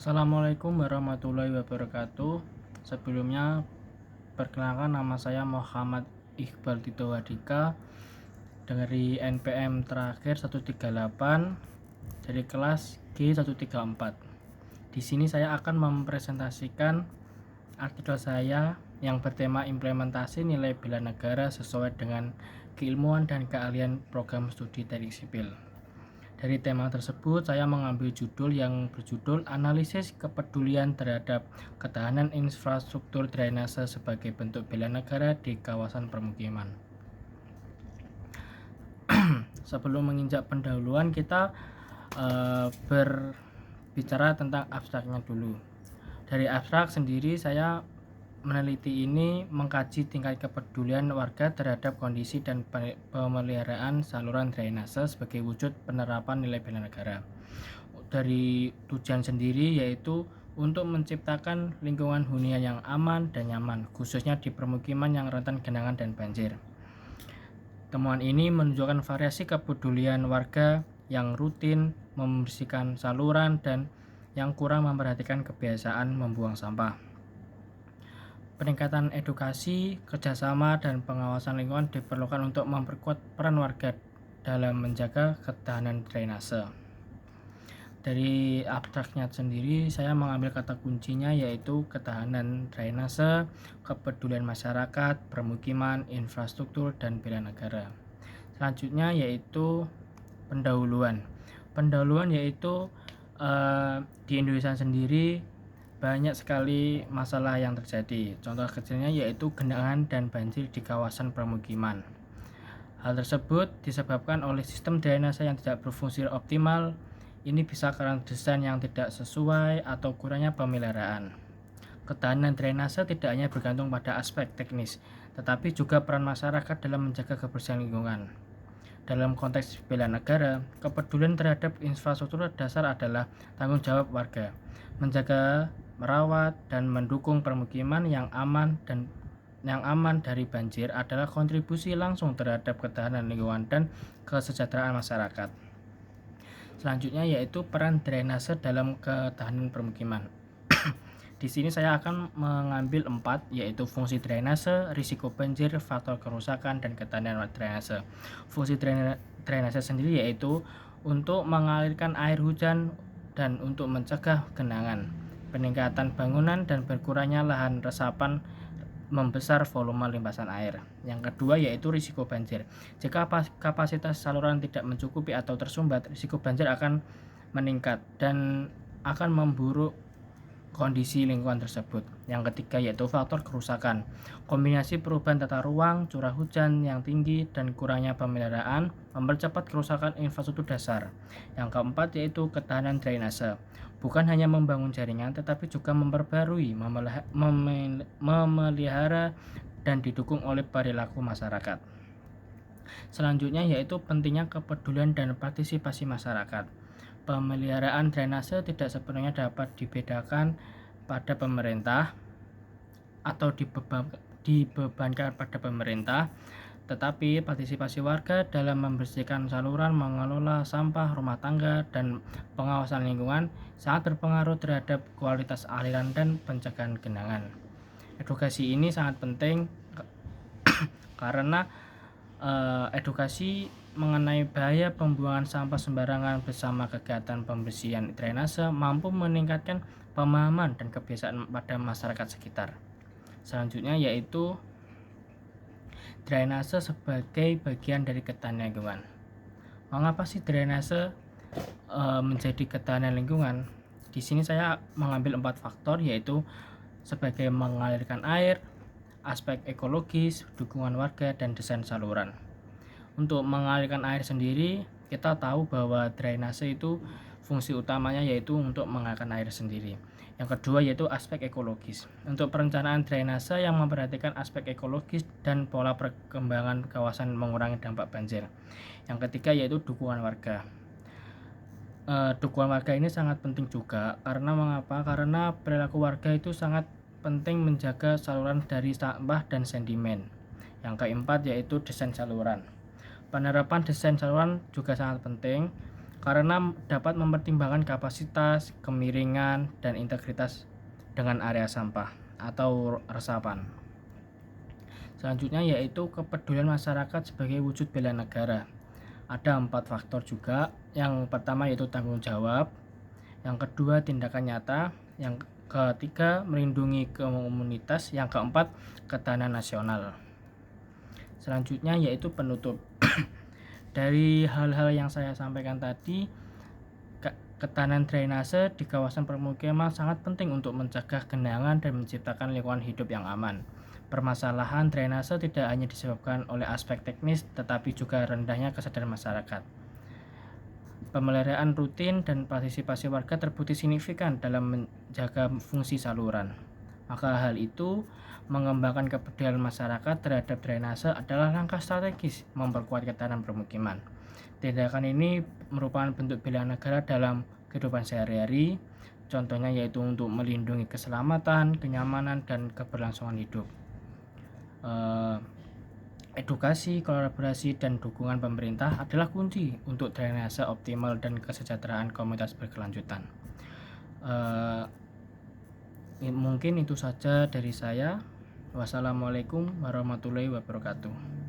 Assalamualaikum warahmatullahi wabarakatuh. Sebelumnya, perkenalkan nama saya Muhammad Iqbal Tito Wadika dari NPM terakhir 138 dari kelas G134. Di sini saya akan mempresentasikan artikel saya yang bertema implementasi nilai bela negara sesuai dengan keilmuan dan keahlian program studi teknik sipil. Dari tema tersebut, saya mengambil judul yang berjudul Analisis Kepedulian Terhadap Ketahanan Infrastruktur Drainase sebagai Bentuk Bela Negara di Kawasan Permukiman. Sebelum menginjak pendahuluan, kita berbicara tentang abstraknya dulu. Dari abstrak sendiri, saya meneliti ini mengkaji tingkat kepedulian warga terhadap kondisi dan pemeliharaan saluran drainase sebagai wujud penerapan nilai bela negara. Dari tujuan sendiri yaitu untuk menciptakan lingkungan hunian yang aman dan nyaman, khususnya di permukiman yang rentan genangan dan banjir. Temuan ini menunjukkan variasi kepedulian warga yang rutin membersihkan saluran dan yang kurang memperhatikan kebiasaan membuang sampah. Peningkatan edukasi, kerjasama, dan pengawasan lingkungan diperlukan untuk memperkuat peran warga dalam menjaga ketahanan drainase. Dari abstraknya sendiri, saya mengambil kata kuncinya yaitu ketahanan drainase, kepedulian masyarakat, permukiman, infrastruktur, dan bela negara. Selanjutnya yaitu pendahuluan. Pendahuluan yaitu di Indonesia sendiri banyak sekali masalah yang terjadi. Contoh kecilnya yaitu genangan dan banjir di kawasan permukiman. Hal tersebut disebabkan oleh sistem drainase yang tidak berfungsi optimal. Ini bisa karena desain yang tidak sesuai atau kurangnya pemeliharaan. Ketahanan drainase tidak hanya bergantung pada aspek teknis, tetapi juga peran masyarakat dalam menjaga kebersihan lingkungan. Dalam konteks bela negara, kepedulian terhadap infrastruktur dasar adalah tanggung jawab warga, menjaga, merawat, dan mendukung permukiman yang aman dari banjir adalah kontribusi langsung terhadap ketahanan lingkungan dan kesejahteraan masyarakat. Selanjutnya yaitu peran drainase dalam ketahanan permukiman. Di sini saya akan mengambil 4, yaitu fungsi drainase, risiko banjir, faktor kerusakan, dan ketahanan drainase. Fungsi drainase sendiri yaitu untuk mengalirkan air hujan dan untuk mencegah genangan, peningkatan bangunan, dan berkurangnya lahan resapan membesar volume limpasan air. Yang kedua yaitu risiko banjir. Jika kapasitas saluran tidak mencukupi atau tersumbat, risiko banjir akan meningkat dan akan memburuk kondisi lingkungan tersebut. Yang ketiga yaitu faktor kerusakan. Kombinasi perubahan tata ruang, curah hujan yang tinggi, dan kurangnya pemeliharaan mempercepat kerusakan infrastruktur dasar. Yang keempat yaitu ketahanan drainase. Bukan hanya membangun jaringan, tetapi juga memperbarui, memelihara, dan didukung oleh perilaku masyarakat. Selanjutnya yaitu pentingnya kepedulian dan partisipasi masyarakat. Pemeliharaan drainase tidak sepenuhnya dapat dibedakan pada pemerintah atau dibebankan pada pemerintah, tetapi partisipasi warga dalam membersihkan saluran, mengelola sampah rumah tangga, dan pengawasan lingkungan sangat berpengaruh terhadap kualitas aliran dan pencegahan genangan. Edukasi ini sangat penting karena edukasi mengenai bahaya pembuangan sampah sembarangan bersama kegiatan pembersihan drainase mampu meningkatkan pemahaman dan kebiasaan pada masyarakat sekitar. Selanjutnya yaitu drainase sebagai bagian dari ketahanan lingkungan. Mengapa sih drainase menjadi ketahanan lingkungan? Di sini saya mengambil 4 faktor yaitu sebagai mengalirkan air, aspek ekologis, dukungan warga, dan desain saluran. Untuk mengalirkan air sendiri, kita tahu bahwa drainase itu fungsi utamanya yaitu untuk mengalirkan air sendiri. Yang kedua yaitu aspek ekologis. Untuk perencanaan drainase yang memperhatikan aspek ekologis dan pola perkembangan kawasan mengurangi dampak banjir. Yang ketiga yaitu dukungan warga. Dukungan warga ini sangat penting juga karena mengapa? Karena perilaku warga itu sangat penting menjaga saluran dari sampah dan sedimen. Yang keempat yaitu desain saluran. Penerapan desain saluran juga sangat penting karena dapat mempertimbangkan kapasitas, kemiringan, dan integritas dengan area sampah atau resapan. Selanjutnya yaitu kepedulian masyarakat sebagai wujud bela negara. Ada 4 faktor juga. Yang pertama yaitu tanggung jawab, yang kedua tindakan nyata, yang ketiga melindungi komunitas, yang keempat ketahanan nasional. Selanjutnya yaitu penutup. Dari hal-hal yang saya sampaikan tadi, ketahanan drainase di kawasan permukiman sangat penting untuk mencegah genangan dan menciptakan lingkungan hidup yang aman. Permasalahan drainase tidak hanya disebabkan oleh aspek teknis, tetapi juga rendahnya kesadaran masyarakat. Pemeliharaan rutin dan partisipasi warga terbukti signifikan dalam menjaga fungsi saluran. Maka hal itu, mengembangkan kepedulian masyarakat terhadap drainase adalah langkah strategis memperkuat ketahanan permukiman. Tindakan ini merupakan bentuk bela negara dalam kehidupan sehari-hari, contohnya yaitu untuk melindungi keselamatan, kenyamanan, dan keberlangsungan hidup. Edukasi, kolaborasi, dan dukungan pemerintah adalah kunci untuk drainase optimal dan kesejahteraan komunitas berkelanjutan. Mungkin itu saja dari saya. Wassalamualaikum warahmatullahi wabarakatuh.